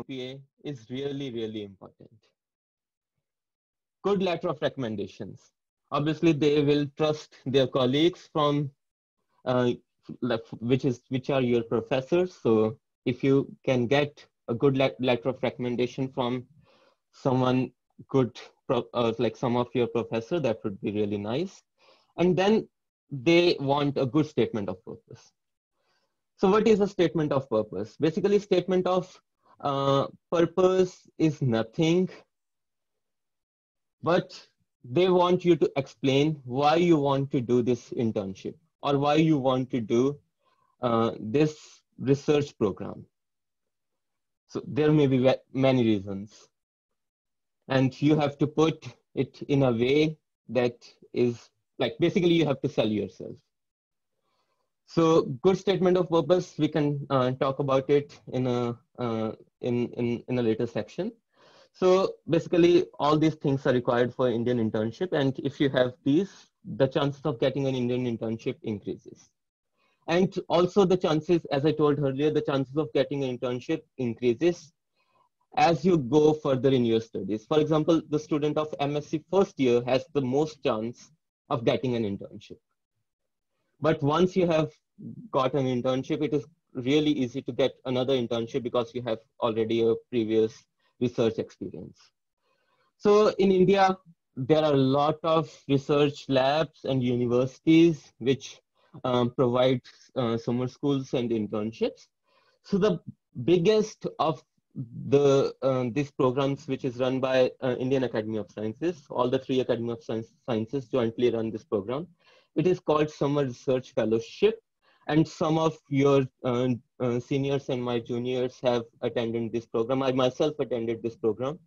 PA is really, really important. Good letter of recommendations. Obviously, they will trust their colleagues from uh, which are your professors. So if you can get a good letter of recommendation from someone good, like some of your professor, that would be really nice. And then they want a good statement of purpose. So what is a statement of purpose? Basically, statement of purpose is nothing, but they want you to explain why you want to do this internship or why you want to do this research program. So there may be many reasons, and you have to put it in a way that is like, basically you have to sell yourself. So good statement of purpose, we can talk about it in a in a later section. So basically all these things are required for Indian internship, and if you have these, the chances of getting an Indian internship increases. And also the chances, as I told earlier, the chances of getting an internship increases as you go further in your studies. For example, the student of MSc first year has the most chance of getting an internship. But once you have got an internship, it is really easy to get another internship because you have already a previous research experience. So in India, there are a lot of research labs and universities which provide summer schools and internships. So the biggest of the these programs, which is run by Indian Academy of Sciences, all the three Academy of Sciences jointly run this program. It is called Summer Research Fellowship, and some of your seniors and my juniors have attended this program. I myself attended this program.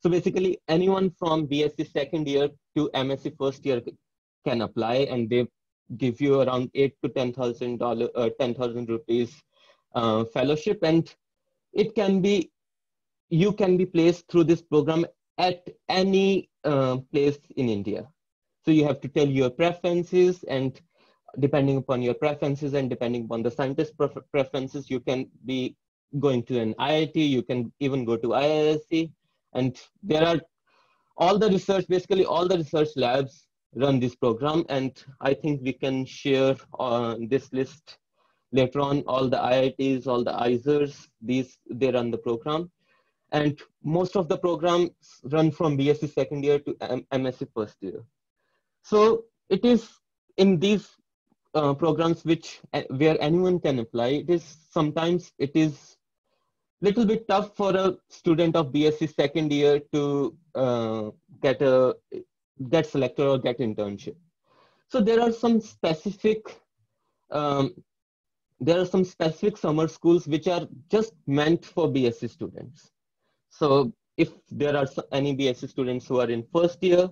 So basically, anyone from BSc second year to MSc first year can apply, and they give you around $8,000 to $10,000 fellowship, and it can be, you can be placed through this program at any place in India. So you have to tell your preferences, and depending upon your preferences and depending upon the scientist preferences, you can be going to an IIT, you can even go to IISc, and there are all the research, basically all the research labs run this program, and I think we can share this list later on. All the IITs, all the IISers, they run the program, and most of the programs run from BSc second year to MSc first year. So it is in these programs where anyone can apply. It is sometimes it is little bit tough for a student of BSc second year to get selected or get internship. So um, there are some specific summer schools which are just meant for BSc students. So if there are any BSc students who are in first year,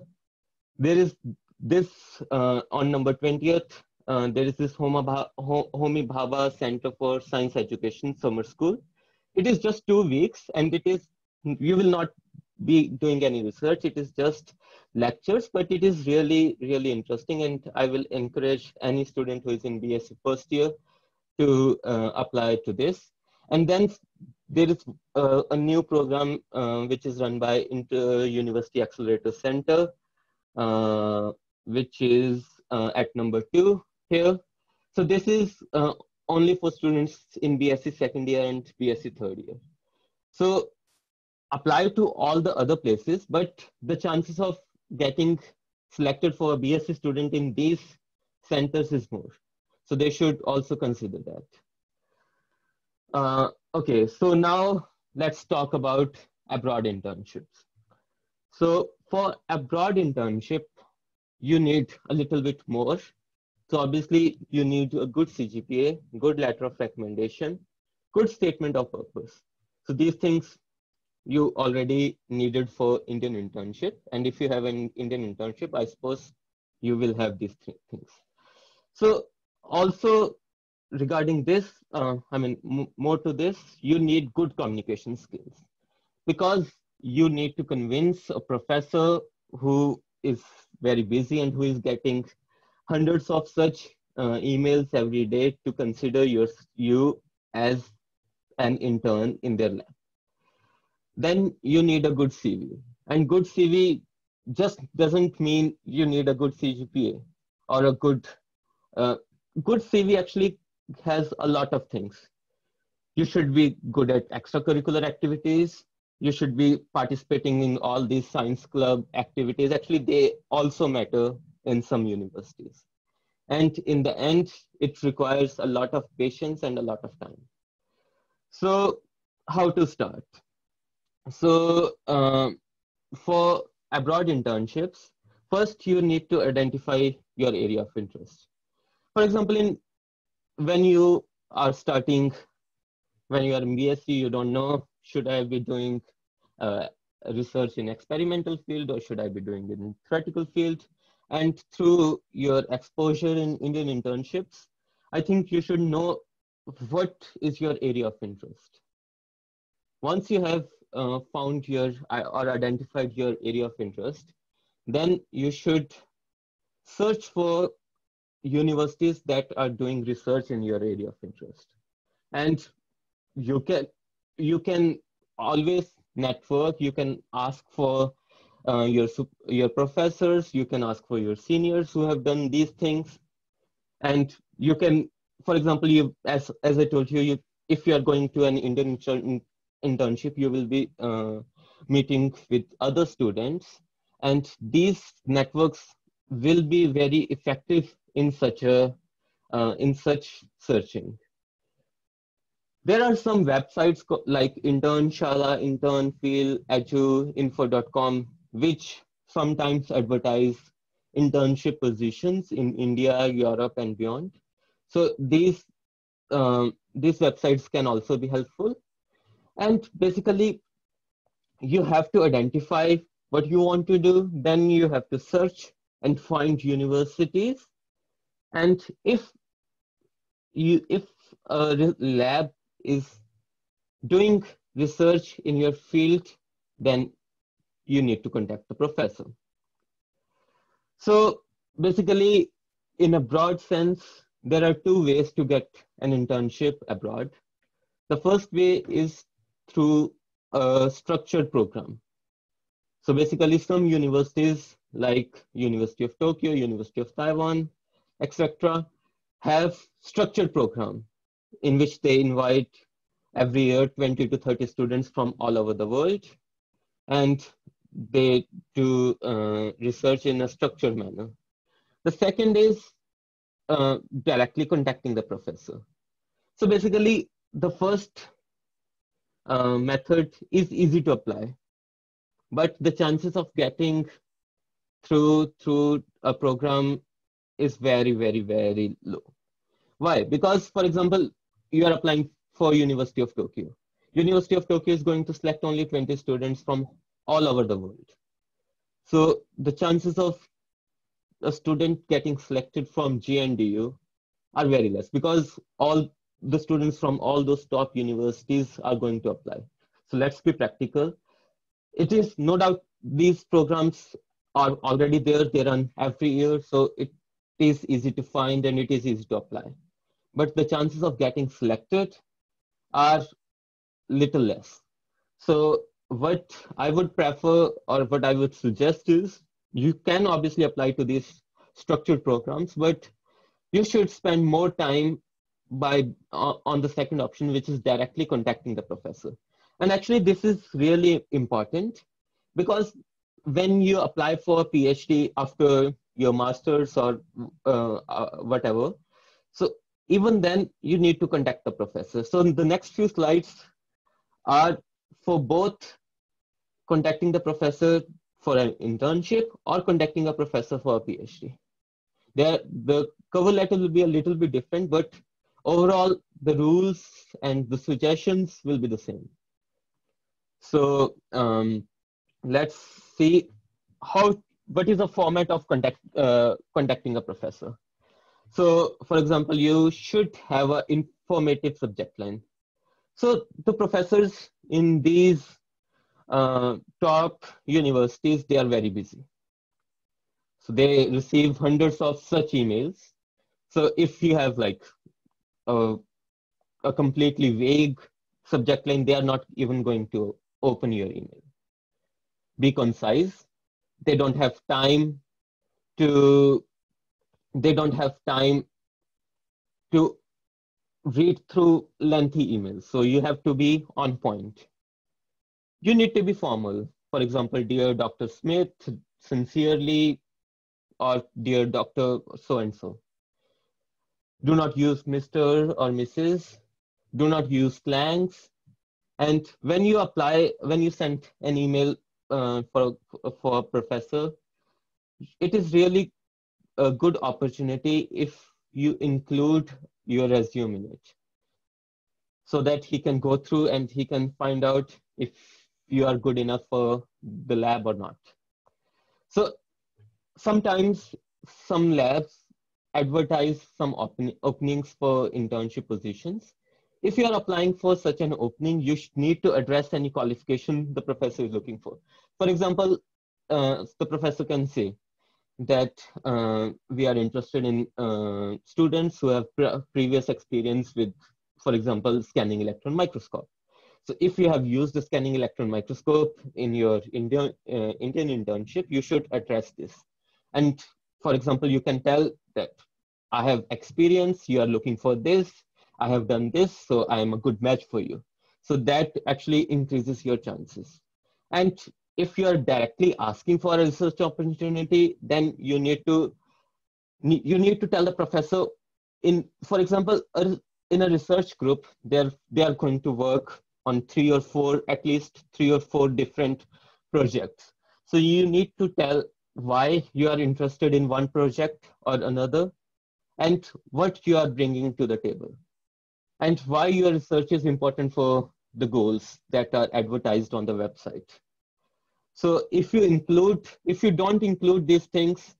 there is this on number 20th, there is this Homi Bhabha Center for Science Education Summer School. It is just 2 weeks, and it is, you will not be doing any research. It is just lectures, but it is really, really interesting. And I will encourage any student who is in BSc first year to apply to this. And then there is a new program which is run by Inter-University Accelerator Center, which is at number 2 here. So this is only for students in BSc second year and BSc third year. So apply to all the other places, but the chances of getting selected for a BSc student in these centers is more. So they should also consider that. Okay, so now let's talk about abroad internships. So for abroad internship, you need a little bit more. So obviously you need a good CGPA, good letter of recommendation, good statement of purpose. So these things you already needed for Indian internship. And if you have an Indian internship, I suppose you will have these things. So also regarding this, more to this, you need good communication skills, because you need to convince a professor who is very busy and who is getting hundreds of such emails every day to consider you as an intern in their lab. then you need a good CV. And good CV just doesn't mean you need a good CGPA or a good CV actually has a lot of things. You should be good at extracurricular activities. You should be participating in all these science club activities. Actually, they also matter in some universities. And in the end, it requires a lot of patience and a lot of time. So how to start? So for abroad internships, first you need to identify your area of interest. For example, when you are starting, when you are in BSc, you don't know, should I be doing research in experimental field or should I be doing it in theoretical field? And through your exposure in Indian internships, I think you should know what is your area of interest. Once you have found your or identified your area of interest, then you should search for universities that are doing research in your area of interest. And you can always network. You can ask for your professors. You can ask for your seniors who have done these things, and you can, for example, you as I told you, if you are going to an Indian internship, you will be meeting with other students, and these networks will be very effective in such searching. There are some websites like Internshala, Internfeel, Edu, Info.com, which sometimes advertise internship positions in India, Europe, and beyond. So these websites can also be helpful. And basically, you have to identify what you want to do. Then you have to search and find universities. And if a lab is doing research in your field, then you need to contact the professor. So basically, in a broad sense, there are two ways to get an internship abroad. The first way is through a structured program. So basically, some universities like University of Tokyo, University of Taiwan, etc., have structured program in which they invite every year 20 to 30 students from all over the world, and they do research in a structured manner. The second is directly contacting the professor. So basically, the first method is easy to apply, but the chances of getting through a program is very, very, very low. Why? Because, for example, you are applying for University of Tokyo. University of Tokyo is going to select only 20 students from all over the world. So the chances of a student getting selected from GNDU are very less, because all the students from all those top universities are going to apply. So let's be practical. It is no doubt these programs are already there. They run every year. So it is easy to find and it is easy to apply. But the chances of getting selected are little less. So what I would prefer, or what I would suggest, is you can obviously apply to these structured programs, but you should spend more time on the second option, which is directly contacting the professor. And actually, this is really important, because when you apply for a PhD after your master's or whatever, so even then you need to contact the professor. So the next few slides are for both contacting the professor for an internship or contacting a professor for a PhD. The cover letter will be a little bit different, but overall the rules and the suggestions will be the same. So let's see what is the format of contacting a professor. So for example, you should have an informative subject line. So the professors in these top universities, they are very busy. So they receive hundreds of such emails. So if you have like a completely vague subject line, they are not even going to open your email. Be concise. They don't have time to read through lengthy emails. So you have to be on point. You need to be formal. For example, dear Dr. Smith, sincerely, or dear Dr. So-and-so. Do not use Mr. or Mrs. Do not use slangs. And when you send an email for a professor, it is really a good opportunity if you include your resume in it, so that he can go through and he can find out if you are good enough for the lab or not. So sometimes some labs advertise some openings for internship positions. If you are applying for such an opening, you need to address any qualification the professor is looking for. For example, the professor can say that we are interested in students who have previous experience with, for example, scanning electron microscope. So if you have used the scanning electron microscope in your Indian internship, you should address this. And for example, you can tell that I have experience, you are looking for this, I have done this, so I am a good match for you. So that actually increases your chances. And if you are directly asking for a research opportunity, then you need to tell the professor, for example, in a research group, they are going to work on at least three or four different projects. So you need to tell why you are interested in one project or another, and what you are bringing to the table, and why your research is important for the goals that are advertised on the website. So if you don't include these things,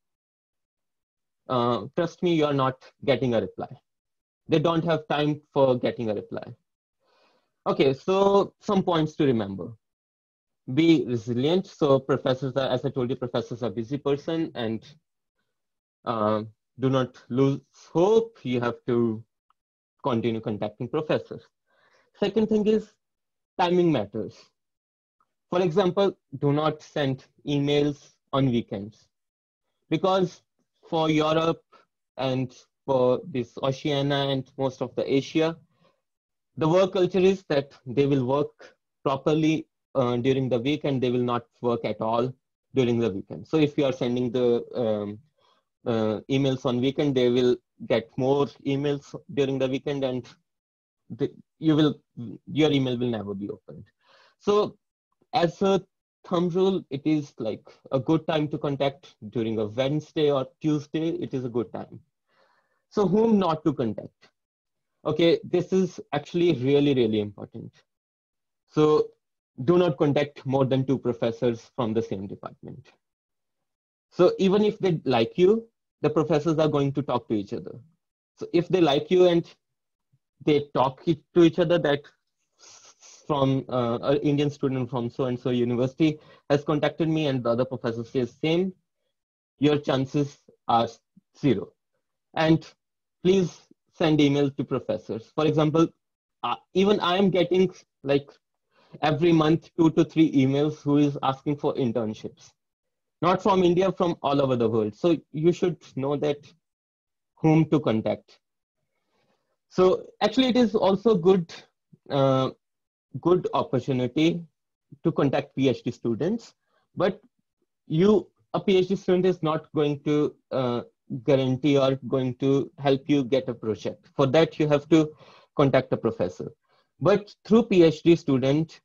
trust me, you are not getting a reply. They don't have time for getting a reply. Okay, so some points to remember. Be resilient. So professors are, as I told you, professors are busy person, and do not lose hope. You have to continue contacting professors. Second thing is timing matters. For example, do not send emails on weekends, because for Europe and for this Oceania and most of the Asia, the work culture is that they will work properly during the week, and they will not work at all during the weekend. So if you are sending the emails on weekend, they will get more emails during the weekend, and your email will never be opened. So as a thumb rule, it is like a good time to contact during a Wednesday or Tuesday. It is a good time. So whom not to contact? Okay, this is actually really, really important. So do not contact more than 2 professors from the same department. So even if they like you, the professors are going to talk to each other. So if they like you and they talk to each other, that from an Indian student from so-and-so university has contacted me, and the other professor says same, your chances are 0. And please send email to professors. For example, even I am getting like every month 2 to 3 emails who is asking for internships, not from India, from all over the world. So you should know that whom to contact. So actually it is also good opportunity to contact PhD students, but a PhD student is not going to guarantee or going to help you get a project. For that, you have to contact a professor. But through PhD student,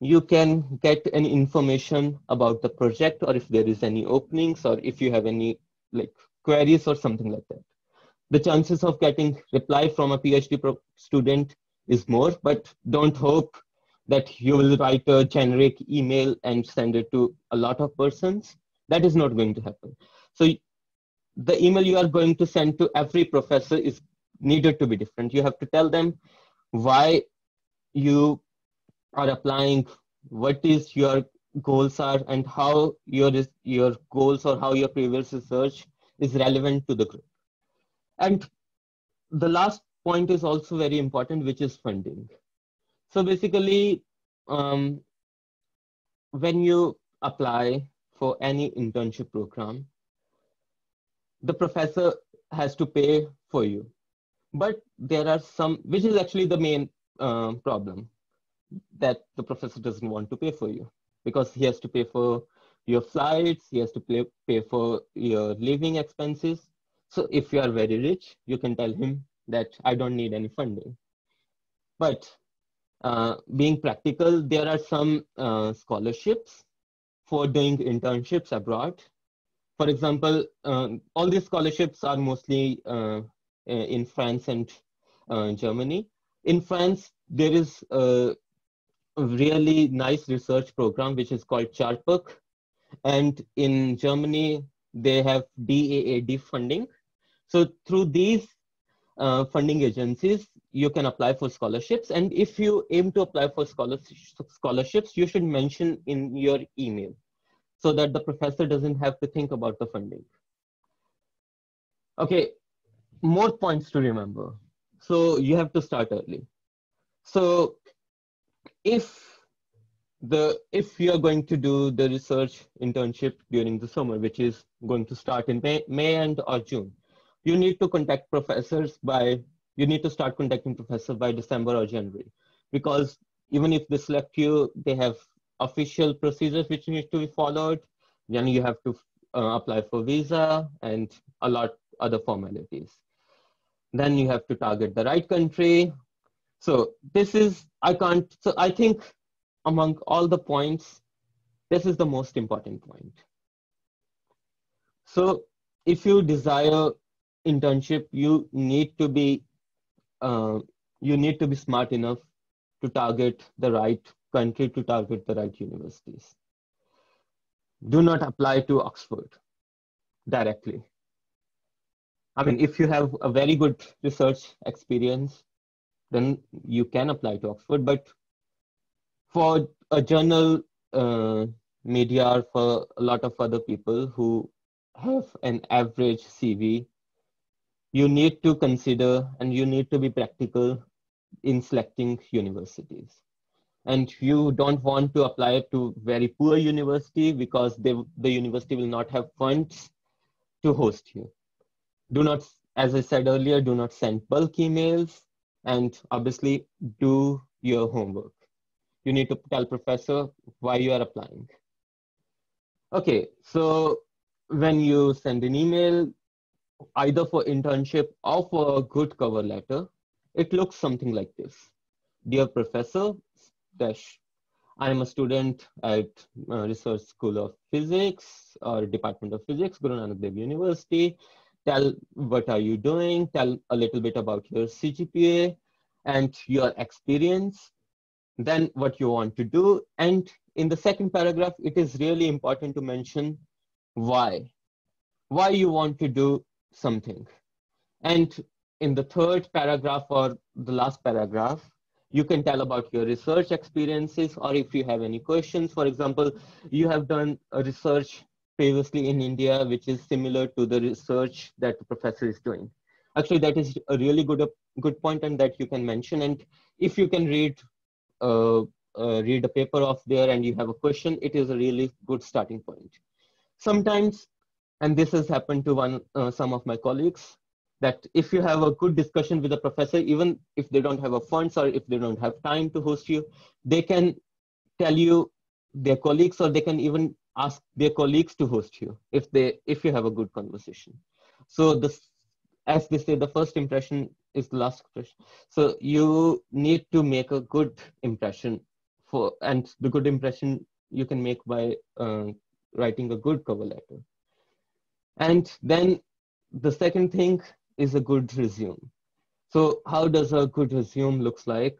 you can get any information about the project, or if there is any openings, or if you have any like queries or something like that. The chances of getting reply from a PhD student is more, but don't hope that you will write a generic email and send it to a lot of persons. That is not going to happen. So the email you are going to send to every professor is needed to be different. You have to tell them why you are applying, what is your goals are, and how your goals or how your previous research is relevant to the group. And the last point is also very important, which is funding. So basically, when you apply for any internship program, the professor has to pay for you. But there are some, which is actually the main problem, that the professor doesn't want to pay for you because he has to pay for your flights, he has to pay for your living expenses. So if you are very rich, you can tell him that I don't need any funding. But being practical, there are some scholarships for doing internships abroad. For example, all these scholarships are mostly in France and Germany. In France, there is a really nice research program which is called CHARPAC. And in Germany, they have DAAD funding. So through these funding agencies, you can apply for scholarships. And if you aim to apply for scholarships, you should mention in your email so that the professor doesn't have to think about the funding. Okay, more points to remember. So you have to start early. So if you're going to do the research internship during the summer, which is going to start in May and or June, you need to contact professors you need to start contacting professors by December or January, because even if they select you, they have official procedures which need to be followed. Then you have to apply for visa and a lot other formalities. Then you have to target the right country. So I think among all the points, this is the most important point. So if you desire internship, you need to be smart enough to target the right country, to target the right universities. Do not apply to Oxford directly. I mean, if you have a very good research experience, then you can apply to Oxford. But for a journal media, or for a lot of other people who have an average CV, you need to consider and you need to be practical in selecting universities. And you don't want to apply to very poor university because the university will not have funds to host you. Do not, as I said earlier, do not send bulk emails, and obviously do your homework. You need to tell professor why you are applying. Okay, so when you send an email, either for internship or for a good cover letter, it looks something like this. Dear Professor, I am a student at Research School of Physics or Department of Physics, Guru Nanak Dev University. Tell what are you doing, tell a little bit about your CGPA and your experience, then what you want to do. And in the second paragraph, it is really important to mention why you want to do something. And in the third paragraph or the last paragraph, you can tell about your research experiences, or if you have any questions. For example, you have done a research previously in India, which is similar to the research that the professor is doing. Actually, that is a really good point, and that you can mention. And if you can read a paper off there and you have a question, it is a really good starting point. Sometimes, and this has happened to some of my colleagues, that if you have a good discussion with a professor, even if they don't have a funds or if they don't have time to host you, they can tell you their colleagues, or they can even ask their colleagues to host you if you have a good conversation. So as they say, the first impression is the last impression. So you need to make a good impression and the good impression you can make by writing a good cover letter. And then the second thing is a good resume. So how does a good resume looks like?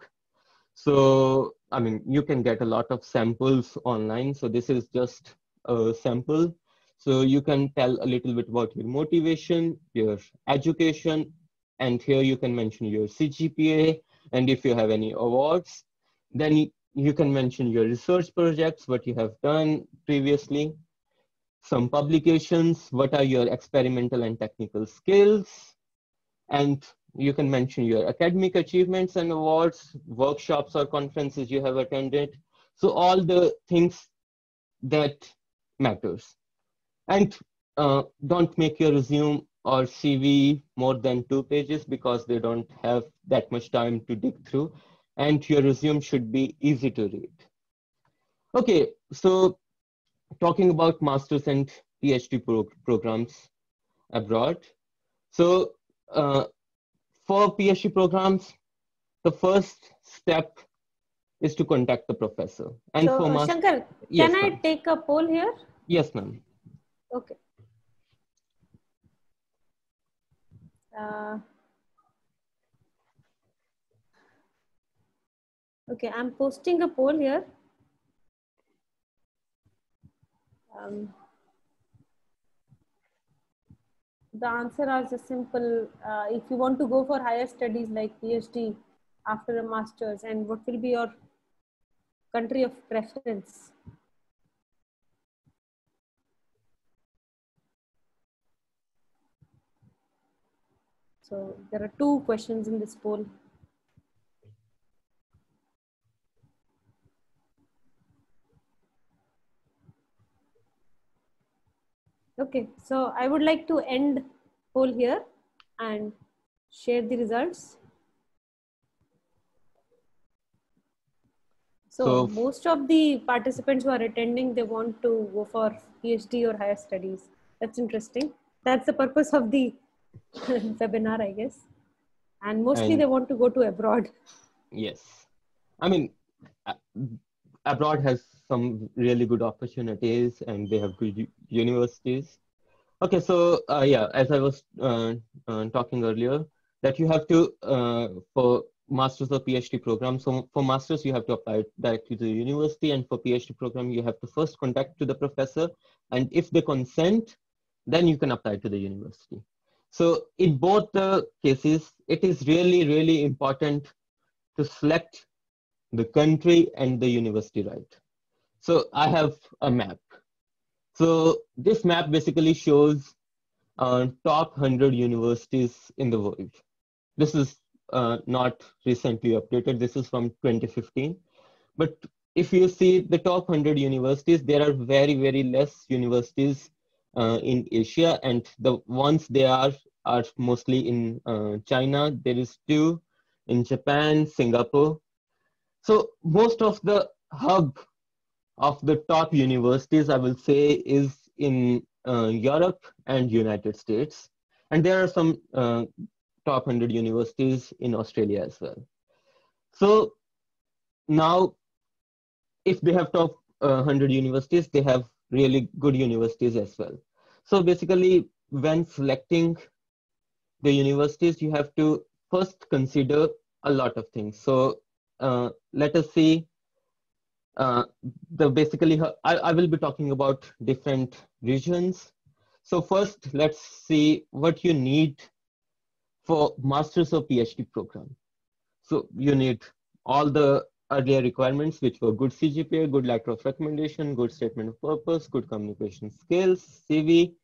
So, I mean, you can get a lot of samples online. So this is just a sample. So you can tell a little bit about your motivation, your education, and here you can mention your CGPA, and if you have any awards. Then you can mention your research projects, what you have done previously, some publications, what are your experimental and technical skills, and you can mention your academic achievements and awards, workshops or conferences you have attended. So all the things that matters. And don't make your resume or CV more than 2 pages because they don't have that much time to dig through. And your resume should be easy to read. Okay, so talking about master's and PhD programs abroad. So for PhD programs, the first step is to contact the professor. And so, for Shankar, yes, can I take a poll here? Yes, ma'am. Okay. Okay, I'm posting a poll here. The answer is just simple. If you want to go for higher studies like PhD after a master's, and what will be your country of preference? So there are 2 questions in this poll. Okay, so I would like to end poll here and share the results. So most of the participants who are attending, they want to go for PhD or higher studies. That's interesting. That's the purpose of the webinar, I guess. And mostly they want to go to abroad. Yes. I mean, abroad has some really good opportunities and they have good universities. Okay, so yeah, as I was talking earlier, that you have to, for master's or PhD program, so for master's, you have to apply directly to the university, and for PhD program, you have to first contact to the professor, and if they consent, then you can apply to the university. So in both the cases, it is really, really important to select the country and the university right. So I have a map. So this map basically shows top 100 universities in the world. This is not recently updated. This is from 2015. But if you see the top 100 universities, there are very, very less universities in Asia. And the ones they are mostly in China. There is 2 in Japan, Singapore. So most of the hub of the top universities, I will say, is in Europe and United States. And there are some top 100 universities in Australia as well. So now, if they have top 100 universities, they have really good universities as well. So basically, when selecting the universities, you have to first consider a lot of things. So let us see. I will be talking about different regions. So first, let's see what you need for master's or PhD program. So you need all the earlier requirements, which were good CGPA, good letter of recommendation, good statement of purpose, good communication skills, CV,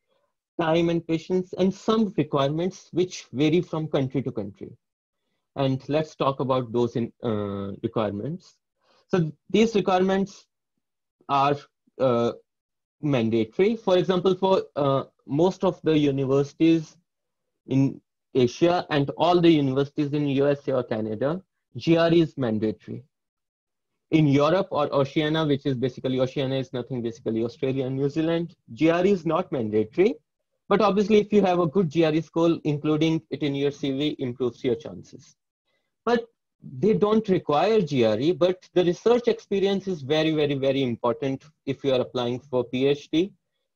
time and patience, and some requirements which vary from country to country. And let's talk about those requirements. So these requirements are mandatory. For example, for most of the universities in Asia and all the universities in USA or Canada, GRE is mandatory. In Europe or Oceania, which is basically, Oceania is nothing, basically Australia and New Zealand, GRE is not mandatory. But obviously, if you have a good GRE score, including it in your CV improves your chances. But they don't require GRE, but the research experience is very, very, very important if you are applying for PhD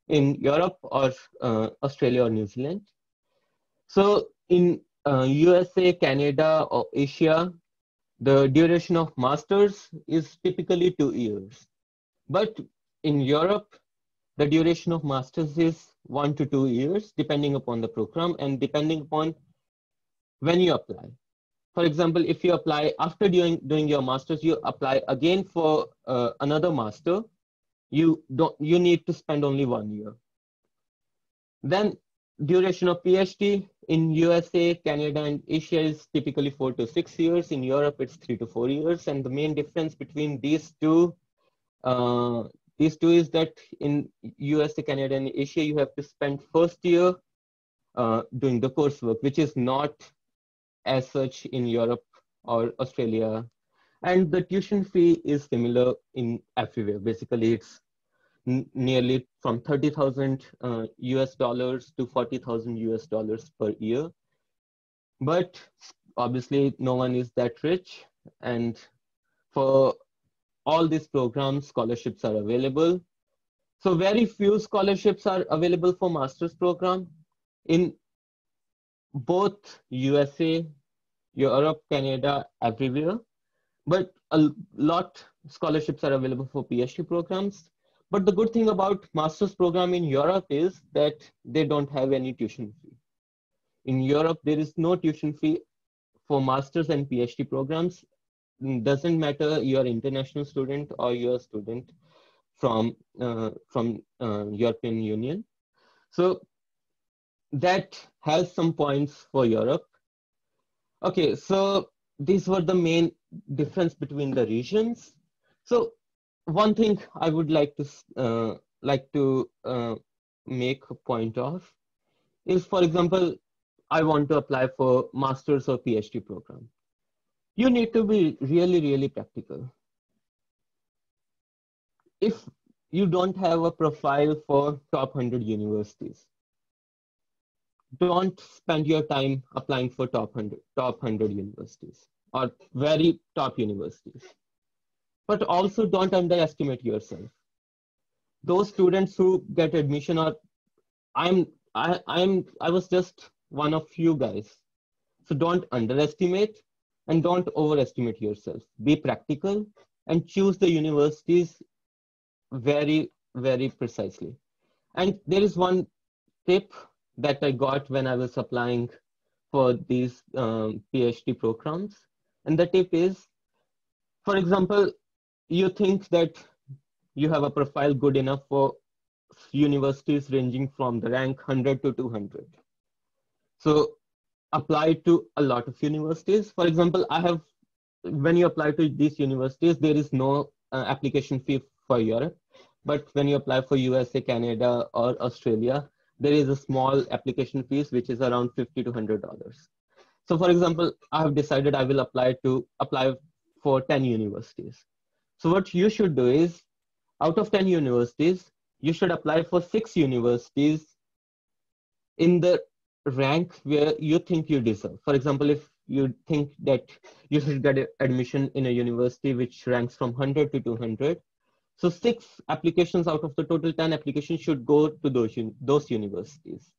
in Europe or Australia or New Zealand. So in USA, Canada, or Asia, the duration of masters is typically 2 years. But in Europe, the duration of masters is 1 to 2 years, depending upon the program and depending upon when you apply. For example, if you apply after doing your master's, you apply again for another master, you need to spend only 1 year. Then duration of PhD in USA, Canada, and Asia is typically 4 to 6 years. In Europe, it's 3 to 4 years. And the main difference between these two these two is that in USA, Canada, and Asia, you have to spend first year doing the coursework, which is not as such in Europe or Australia. And the tuition fee is similar in everywhere. Basically, it's nearly from 30,000 US dollars to 40,000 US dollars per year. But obviously, no one is that rich. And for all these programs, scholarships are available. So very few scholarships are available for master's program in both USA, Europe, Canada, everywhere. But a lot scholarships are available for PhD programs. But the good thing about master's program in Europe is that they don't have any tuition fee. In Europe, there is no tuition fee for master's and PhD programs. Doesn't matter you're international student or you're a student from European Union. So that has some points for Europe. Okay, so these were the main difference between the regions. So one thing I would like to make a point of is, for example, I want to apply for master's or PhD program. You need to be really, really practical. If you don't have a profile for top 100 universities, don't spend your time applying for top 100 universities or very top universities. But also don't underestimate yourself. Those students who get admission are, I was just one of you guys. So don't underestimate and don't overestimate yourself. Be practical and choose the universities very, very precisely. And there is one tip that I got when I was applying for these PhD programs. And the tip is, for example, you think that you have a profile good enough for universities ranging from the rank 100 to 200. So apply to a lot of universities. For example, when you apply to these universities, there is no application fee for Europe. But when you apply for USA, Canada, or Australia, there is a small application fees, which is around $50 to $100. So for example, I have decided I will apply for 10 universities. So what you should do is, out of 10 universities, you should apply for 6 universities in the rank where you think you deserve. For example, if you think that you should get admission in a university which ranks from 100 to 200, so 6 applications out of the total 10 applications should go to those universities.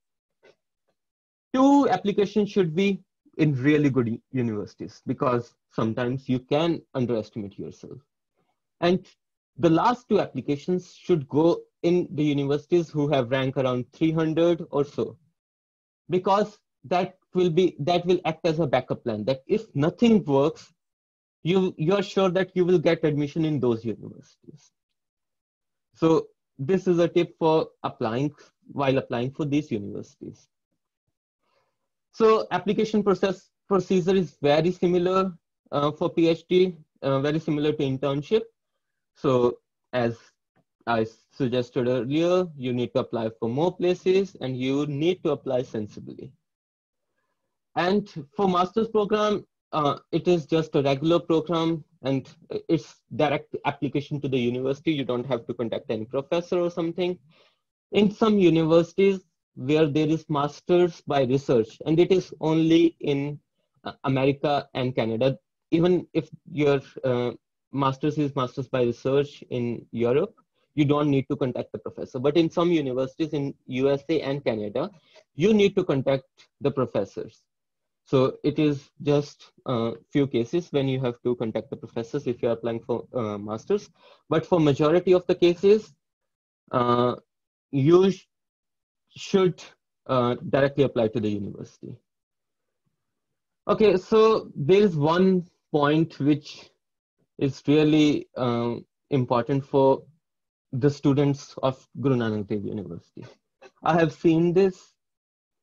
2 applications should be in really good universities, because sometimes you can underestimate yourself. And the last 2 applications should go in the universities who have rank around 300 or so, because that will act as a backup plan, that if nothing works, you're sure that you will get admission in those universities. So this is a tip for while applying for these universities. So application procedure is very similar for PhD, very similar to internship. So as I suggested earlier, you need to apply for more places and you need to apply sensibly. And for master's program, it is just a regular program and it's direct application to the university. You don't have to contact any professor or something. In some universities where there is master's by research, and it is only in America and Canada, even if your master's is master's by research in Europe, you don't need to contact the professor. But in some universities in USA and Canada, you need to contact the professors. So it is just a few cases when you have to contact the professors if you're applying for masters. But for majority of the cases, you should directly apply to the university. Okay, so there is one point which is really important for the students of Guru Nanak Dev University. I have seen this,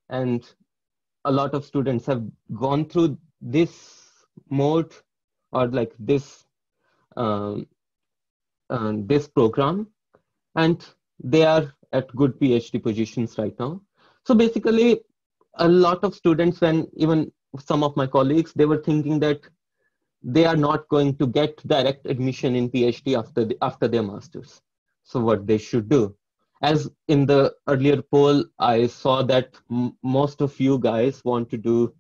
and a lot of students have gone through this mode or like this this program. and they are at good PhD positions right now. So basically, a lot of students, when even some of my colleagues, they were thinking that they are not going to get direct admission in PhD after their masters. So what they should do, as in the earlier poll, I saw that most of you guys want to do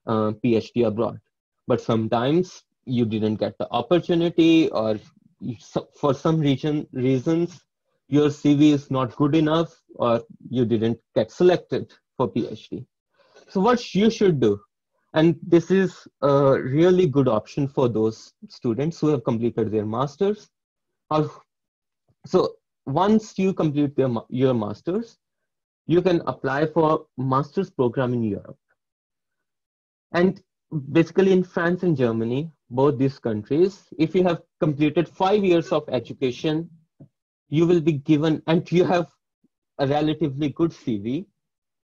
PhD abroad, but sometimes you didn't get the opportunity, or for some reasons your CV is not good enough, or you didn't get selected for PhD. So what you should do, and this is a really good option for those students who have completed their masters, or so once you complete your masters, you can apply for master's program in Europe. And basically in France and Germany, both these countries, if you have completed 5 years of education, you will be given, and you have a relatively good CV,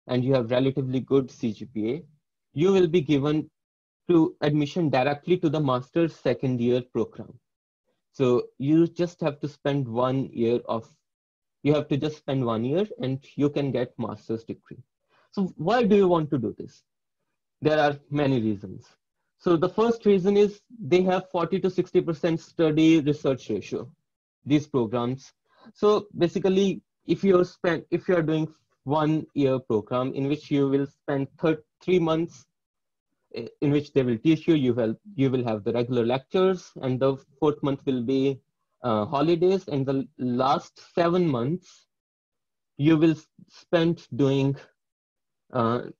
and you have relatively good CGPA, you will be given to admission directly to the master's second year program. So you just have to spend 1 year and you can get master's degree. So why do you want to do this? There are many reasons. So the first reason is they have 40 to 60% study research ratio, these programs. So basically, if you are doing 1 year program in which you will spend 3 months in which they will teach you, you will have the regular lectures, and the 4th month will be holidays, and the last 7 months you will spend doing a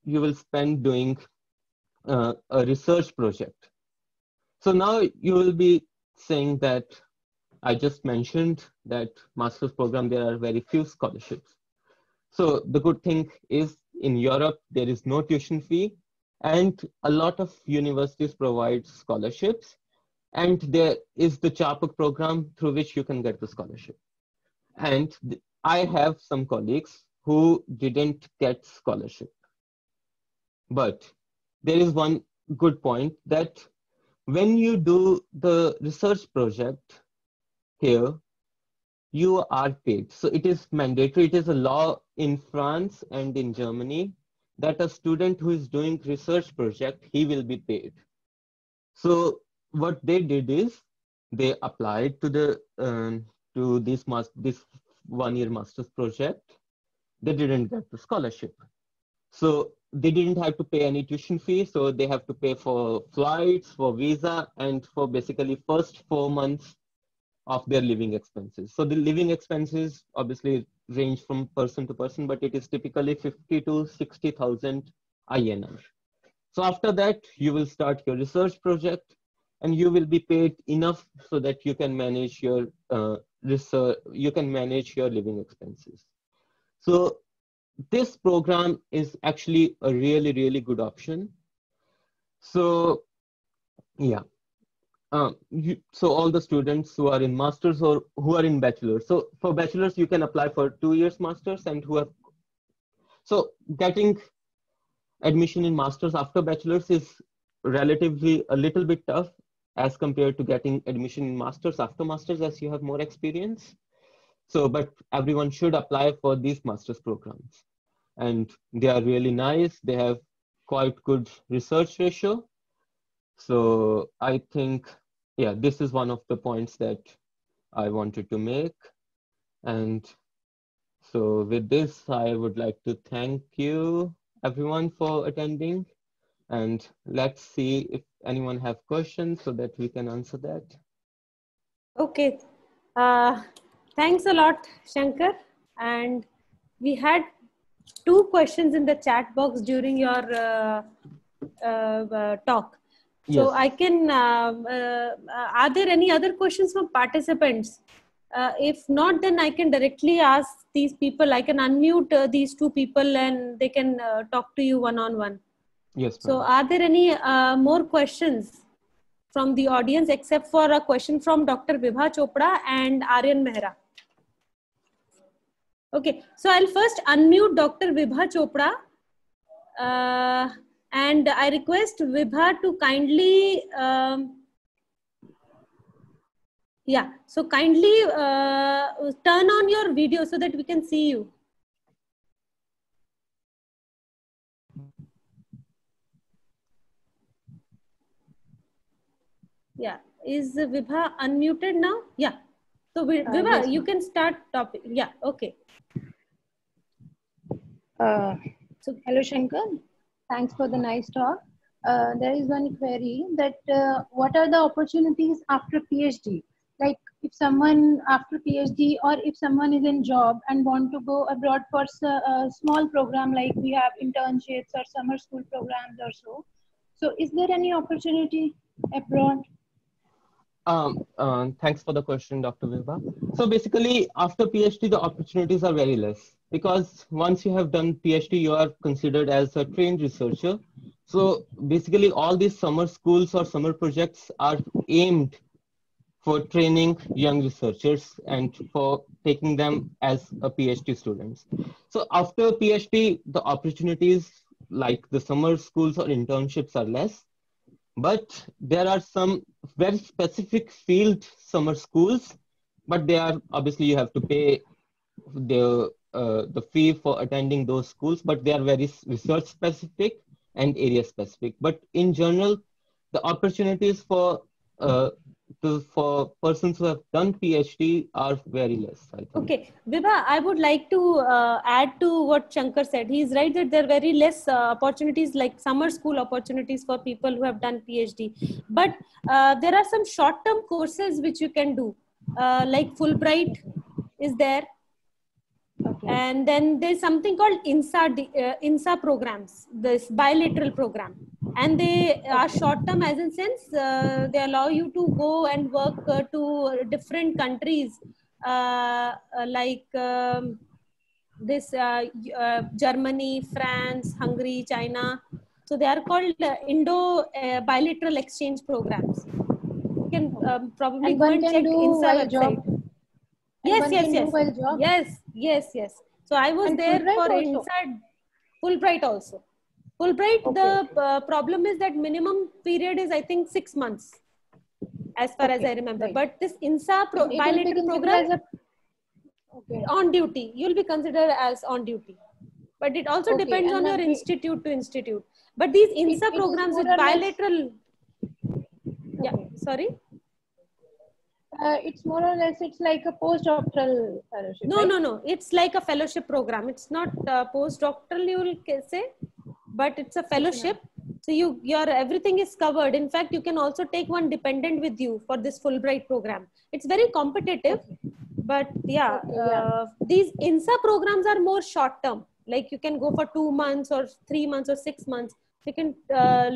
research project. So now you will be saying that I just mentioned that master's program, there are very few scholarships. So the good thing is in Europe, there is no tuition fee, and a lot of universities provide scholarships, and there is the CHAPUK program through which you can get the scholarship. And I have some colleagues who didn't get scholarship. But there is one good point, that when you do the research project here, you are paid. So it is mandatory. It is a law in France and in Germany that a student who is doing research project, he will be paid. So what they did is they applied to this 1 year master's project. They didn't get the scholarship. So they didn't have to pay any tuition fee. So they have to pay for flights, for visa, and for basically first 4 months of their living expenses. So the living expenses obviously range from person to person, but it is typically 50 to 60,000 INR. So after that, you will start your research project, and you will be paid enough so that you can manage your research, you can manage your living expenses. So this program is actually a really, really good option. So yeah. So all the students who are in masters or who are in bachelors. So for bachelors, you can apply for 2 years masters, and so getting admission in masters after bachelors is relatively a little bit tough as compared to getting admission in masters after masters, as you have more experience. So, but everyone should apply for these masters programs, and they are really nice. They have quite good research ratio. So I think, yeah, this is one of the points that I wanted to make. And so with this, I would like to thank you everyone for attending, and let's see if anyone have questions so that we can answer that. Okay. Thanks a lot, Shankar. And we had 2 questions in the chat box during your talk. So Yes. I can, are there any other questions from participants? If not, then I can directly ask these people. I can unmute these 2 people and they can talk to you one-on-one. Yes. So are there any more questions from the audience, except for a question from Dr. Vibha Chopra and Aryan Mehra? Okay, so I'll first unmute Dr. Vibha Chopra. And I request Vibha to kindly Yeah, so kindly turn on your video so that we can see you. Yeah, is Vibha unmuted now? Yeah. So Vibha, Yes, you ma'am. can start topic. Yeah, okay. So, hello Shankar, thanks for the nice talk. There is one query that what are the opportunities after PhD? Like if someone after PhD or if someone is in job and want to go abroad for a small program like we have internships or summer school programs or so. So is there any opportunity abroad? Thanks for the question, Dr. Vibha. So basically, after PhD, the opportunities are very less because once you have done PhD, you are considered as a trained researcher. So basically, all these summer schools or summer projects are aimed for training young researchers and for taking them as a PhD students. So after PhD, the opportunities like the summer schools or internships are less, but there are some very specific field summer schools, but they are obviously you have to pay the fee for attending those schools, but they are very research specific and area specific. But in general, the opportunities uh, for persons who have done PhD are very less, I think. Okay, Vibha, I would like to add to what Shankar said. He is right that there are very less opportunities like summer school opportunities for people who have done PhD. But there are some short-term courses which you can do, like Fulbright is there. Okay. And then there's something called INSA programs, this bilateral program. And they are short term as in sense, they allow you to go and work to different countries like Germany, France, Hungary, China. So they are called Indo bilateral exchange programs. You can probably And go one and can check do INSA while website. job. Yes, One yes, can do yes, while job. yes. So I was And there Fulbright for also. inside Fulbright also. Fulbright, Okay, the problem is that minimum period is I think 6 months, as far as I remember. Right. But this INSA And it will be bilateral considered program, as a okay. on duty, you'll be considered as on duty. But it also Okay, depends and on your ma'am, institute to institute. But these INSA it is programs more with or less bilateral, yeah, okay. sorry. It's more or less it's like a postdoctoral fellowship, No, right? no, no. It's like a fellowship program. It's not postdoctoral, you will say, but it's a Okay, ma'am. fellowship. So your everything is covered. In fact, you can also take one dependent with you for this Fulbright program. It's very competitive, Okay. but yeah, Okay, yeah. these INSA programs are more short term. Like you can go for 2 months or 3 months or 6 months. You can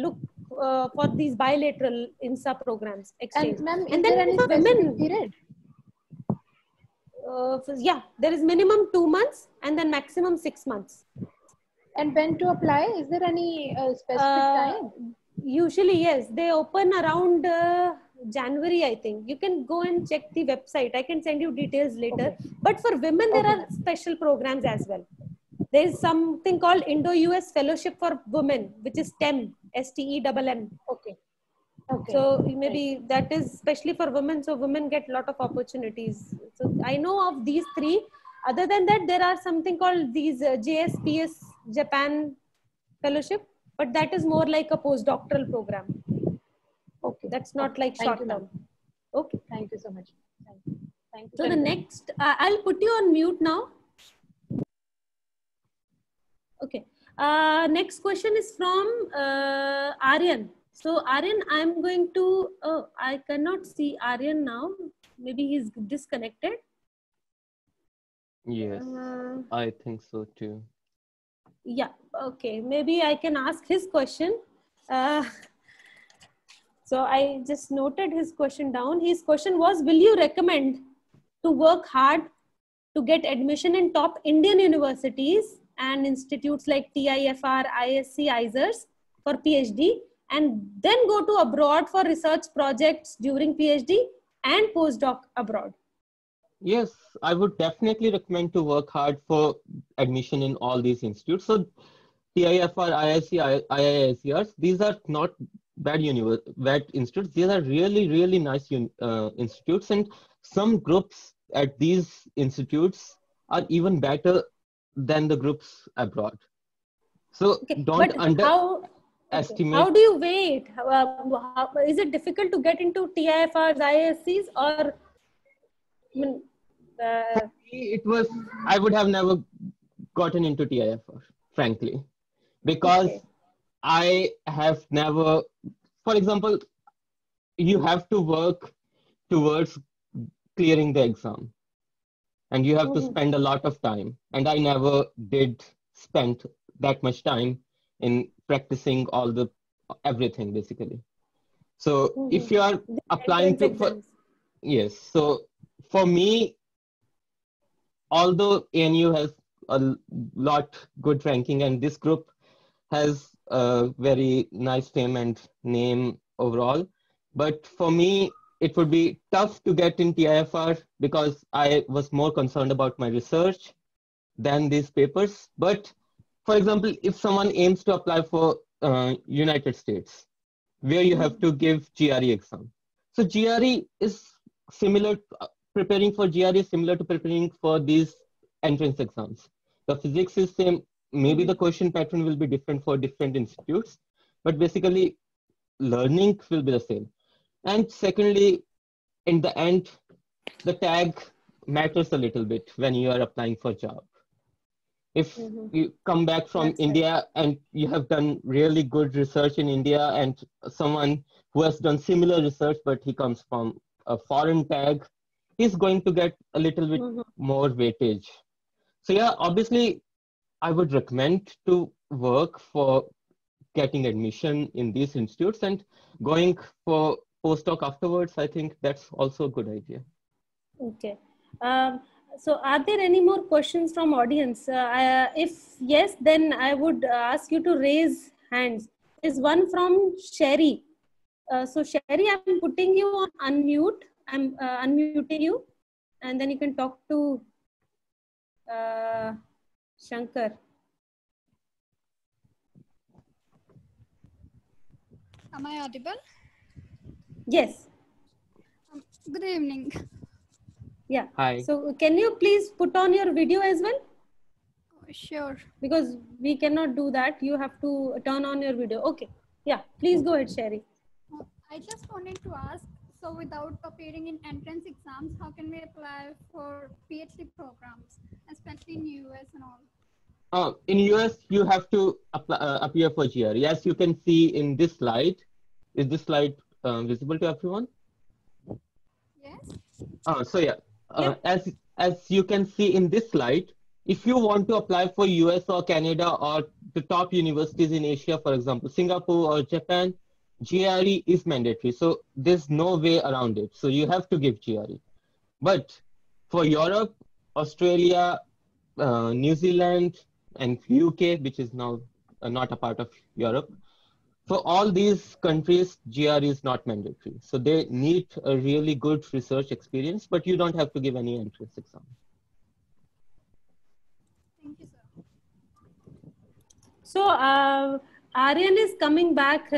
look for these bilateral INSA programs exchange. And ma'am, And is then there any for specific women, period? yeah, there is minimum 2 months and then maximum 6 months. And when to apply? Is there any specific Uh, time? usually, yes, they open around January, I think. You can go and check the website. I can send you details later. Okay. But for women, there Okay, are ma'am. special programs as well. There is something called Indo-US Fellowship for Women, which is STEM, STEMM. Okay. Okay. So Right. maybe that is especially for women. So women get a lot of opportunities. So I know of these three. Other than that, there are something called these JSPS Japan Fellowship, but that is more like a postdoctoral program. Okay. That's not Okay. like Thank you, short ma'am. term. Okay. Thank you so much. Thank you. Thank you, So the Shankar. next, I'll put you on mute now. Okay. Next question is from Aryan. So Aryan, I'm going to, oh, I cannot see Aryan now. Maybe he's disconnected. Yes, I think so too. Yeah, okay. Maybe I can ask his question. So I just noted his question down. His question was, will you recommend to work hard to get admission in top Indian universities and institutes like TIFR, ISC, ISERS for PhD, and then go to abroad for research projects during PhD and postdoc abroad? Yes, I would definitely recommend to work hard for admission in all these institutes. So TIFR, IISc, IISERs, these are not bad institutes. These are really, really nice institutes, and some groups at these institutes are even better than the groups abroad. So Okay, don't but how do you weigh it? Is it difficult to get into TIFRs, IISCs, or I mean, I would have never gotten into TIFR, frankly, because I have never, for example, you have to work towards clearing the exam, and you have to spend a lot of time. And I never did spend that much time in practicing everything basically. So if you are applying yes, so for me, although ANU has a lot good ranking and this group has a very nice fame and name overall, but for me, it would be tough to get in TIFR because I was more concerned about my research than these papers. But for example, if someone aims to apply for United States, where you have to give GRE exam. So GRE is similar, preparing for GRE is similar to preparing for these entrance exams. The physics is same. Maybe the question pattern will be different for different institutes, but basically learning will be the same. And secondly, in the end, the tag matters a little bit when you are applying for a job. If you come back from India and you have done really good research in India, and someone who has done similar research, but he comes from a foreign tag, he's going to get a little bit more weightage. So yeah, obviously, I would recommend to work for getting admission in these institutes and going for postdoc afterwards. I think that's also a good idea. Okay. So are there any more questions from audience? If yes, then I would ask you to raise hands. There's one from Sherry. So Sherry, I'm putting you on unmute. I'm unmuting you, and then you can talk to Shankar. Am I audible? Yes. Good evening. Yeah. Hi. So can you please put on your video as well? Sure. Because we cannot do that. You have to turn on your video. Okay. Yeah. Please go ahead, Sherry. I just wanted to ask, so without appearing in entrance exams, how can we apply for PhD programs, especially in US and all? In US, you have to appear for GRE. As you can see in this slide, is this slide visible to everyone? Yes. So yeah, as you can see in this slide, if you want to apply for US or Canada or the top universities in Asia, for example, Singapore or Japan, GRE is mandatory. So there's no way around it. So you have to give GRE. But for Europe, Australia, New Zealand, and UK, which is now not a part of Europe, for all these countries, GRE is not mandatory. So they need a really good research experience, but you don't have to give any entrance exam. Thank you, sir. So Aryan is coming back,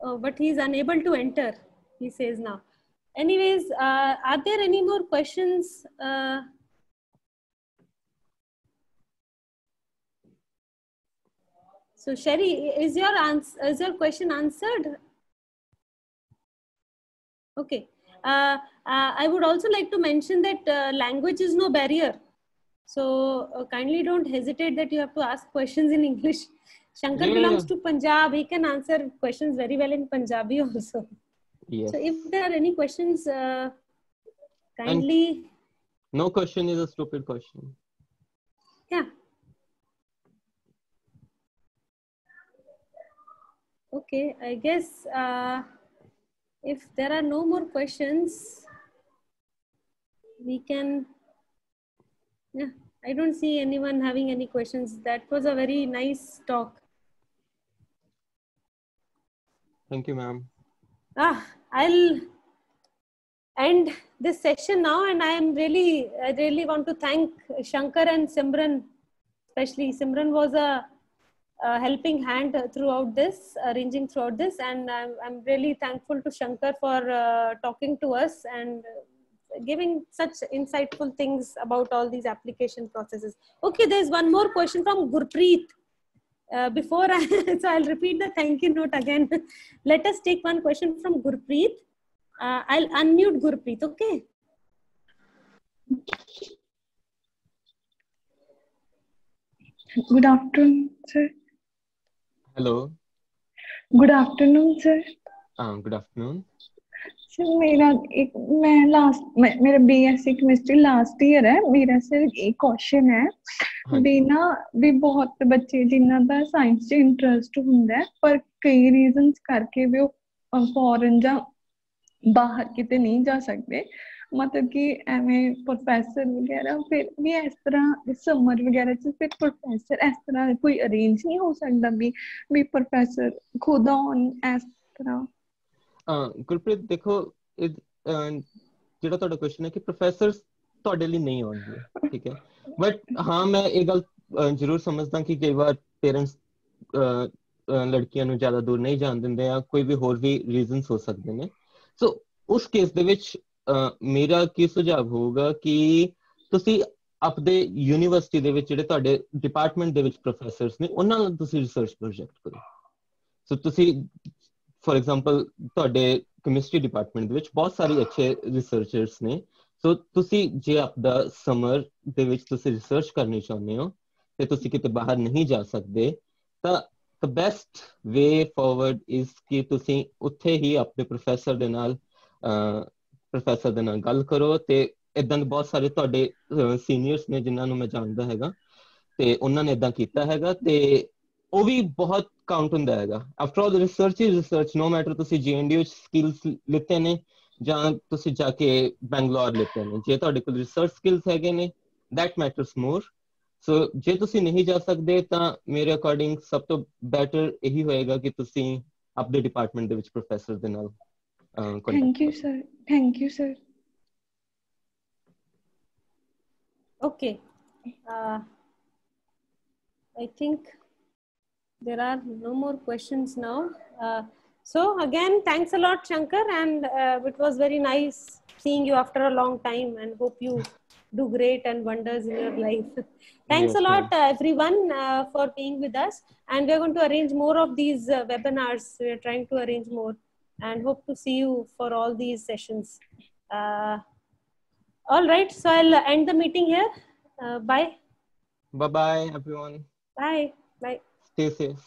but he's unable to enter, he says now. Anyways, are there any more questions? So Sherry, is your question answered? Okay. I would also like to mention that language is no barrier. So kindly don't hesitate that you have to ask questions in English. Shankar belongs to Punjab. He can answer questions very well in Punjabi also. Yes. So if there are any questions, kindly. And no question is a stupid question. Yeah. Okay, I guess if there are no more questions, we can, yeah, I don't see anyone having any questions. That was a very nice talk. Thank you, ma'am. I'll end this session now, and I really want to thank Shankar and Simran. Especially Simran was a helping hand throughout this, arranging throughout this, and I'm really thankful to Shankar for talking to us and giving such insightful things about all these application processes. Okay, there's one more question from Gurpreet. Before so I'll repeat the thank you note again. Let us take one question from Gurpreet. I'll unmute Gurpreet, okay? Good afternoon, sir. Hello. Good afternoon, sir. Good afternoon. Sir मेरा BSc chemistry last year है. मेरा sir एक question है भी ना भी बहुत बच्चे जिन्ना दा साइंस च इंटरेस्ट हुंदा है पर कई रीजंस करके भी फॉरेन जा बाहर किते नहीं जा सकते. मतलब कि एवं प्रोफेसर वगैरह फिर भी इस तरह समर वगैरह च फिर प्रोफेसर इस तरह कोई अरेंज नहीं हो सकता भी प्रोफेसर खुद आन इस तरह. ਗੁਰਪ੍ਰੀਤ ਦੇਖੋ ਜਿਹੜਾ ਤੁਹਾਡਾ ਕੁਐਸਚਨ ਹੈ ਕਿ ਪ੍ਰੋਫੈਸਰਸ ਤੁਹਾਡੇ ਲਈ ਨਹੀਂ ਆਉਣਗੇ, ਠੀਕ ਹੈ, ਬਟ ਹਾਂ ਮੈਂ ਇਹ ਗੱਲ ਜ਼ਰੂਰ ਸਮਝਦਾ ਕਿ ਕਈ ਵਾਰ ਪੇਰੈਂਟਸ ਲੜਕੀਆਂ ਨੂੰ ਜ਼ਿਆਦਾ ਦੂਰ ਨਹੀਂ ਜਾਣ ਦਿੰਦੇ ਆ, ਕੋਈ ਵੀ ਹੋਰ ਵੀ ਰੀਜ਼ਨਸ ਹੋ ਸਕਦੇ ਨੇ. ਸੋ ਉਸ ਕੇਸ ਦੇ ਵਿੱਚ ਮੇਰਾ ਕੀ ਸੁਝਾਅ ਹੋਊਗਾ ਕਿ ਤੁਸੀਂ ਆਪਣੇ ਯੂਨੀਵਰਸਿਟੀ ਦੇ ਵਿੱਚ ਜਿਹੜੇ ਤੁਹਾਡੇ ਡਿਪਾਰਟਮੈਂਟ ਦੇ ਵਿੱਚ ਪ੍ਰੋਫੈਸਰਸ ਨੇ ਉਹਨਾਂ ਨਾਲ ਤੁਸੀਂ ਰਿਸਰਚ ਪ੍ਰੋਜੈਕਟ ਕਰੋ. ਸੋ ਤੁਸੀਂ ਫॉर एग्जांपल ਤੁਹਾਡੇ ਕੈਮਿਸਟਰੀ ਡਿਪਾਰਟਮੈਂਟ ਦੇ ਵਿੱਚ ਬਹੁਤ ਸਾਰੇ ਅੱਛੇ ਰਿਸਰਚਰਸ ਨੇ. ਸੋ ਤੁਸੀਂ ਜੇ ਆਪਦਾ ਸਮਰ ਦੇ ਵਿੱਚ ਤੁਸੀਂ ਰਿਸਰਚ ਕਰਨੀ ਚਾਹੁੰਦੇ ਹੋ ਤੇ ਤੁਸੀਂ ਕਿਤੇ ਬਾਹਰ ਨਹੀਂ ਜਾ ਸਕਦੇ ਤਾਂ the best way forward is ਕਿ ਤੁਸੀਂ ਉੱਥੇ ਹੀ ਆਪਣੇ ਪ੍ਰੋਫੈਸਰ ਦੇ ਨਾਲ ਗੱਲ ਕਰੋ. ਤੇ ਇਦਾਂ ਦੇ ਬਹੁਤ ਸਾਰੇ ਤੁਹਾਡੇ ਸੀਨੀਅਰਸ ਨੇ ਜਿਨ੍ਹਾਂ ਨੂੰ ਮੈਂ ਜਾਣਦਾ ਹੈਗਾ ਤੇ ਉਹਨਾਂ ਨੇ ਇਦਾਂ ਕੀਤਾ ਹੈਗਾ ਤੇ ਉਹ ਵੀ ਬਹੁਤ ਕਾਊਂਟ ਹੁੰਦਾ ਹੈਗਾ. After all research is research, no matter ਤੁਸੀਂ JNDU ਵਿੱਚ ਸਕਿੱਲਸ ਲਿੱਤੇ ਨੇ ਜਾਂ ਤੁਸੀਂ ਜਾ ਕੇ ਬੈਂਗਲੌਰ ਲਿੱਤੇ ਨੇ, ਜੇ ਤੁਹਾਡੇ ਕੋਲ ਰਿਸਰਚ ਸਕਿੱਲਸ ਹੈਗੇ ਨੇ ਦੈਟ ਮੈਟਰਸ ਮੋਰ. ਸੋ ਜੇ ਤੁਸੀਂ ਨਹੀਂ ਜਾ ਸਕਦੇ ਤਾਂ ਮੇਰੇ ਅਕੋਰਡਿੰਗ ਸਭ ਤੋਂ ਬੈਟਰ ਇਹੀ ਹੋਏਗਾ ਕਿ ਤੁਸੀਂ ਆਪਣੇ ਡਿਪਾਰਟਮੈਂਟ ਦੇ ਵਿੱਚ ਪ੍ਰੋਫੈਸਰ ਦੇ ਨਾਲ thank you sir. Thank you sir. Okay. I think there are no more questions now. So again, thanks a lot, Shankar, and it was very nice seeing you after a long time, and hope you do great and wonders in your life. Thanks a lot, everyone, for being with us, and we're going to arrange more of these webinars. We're trying to arrange more, and hope to see you for all these sessions. All right, so I'll end the meeting here. Bye. Bye-bye, everyone. Bye. Bye. Stay safe.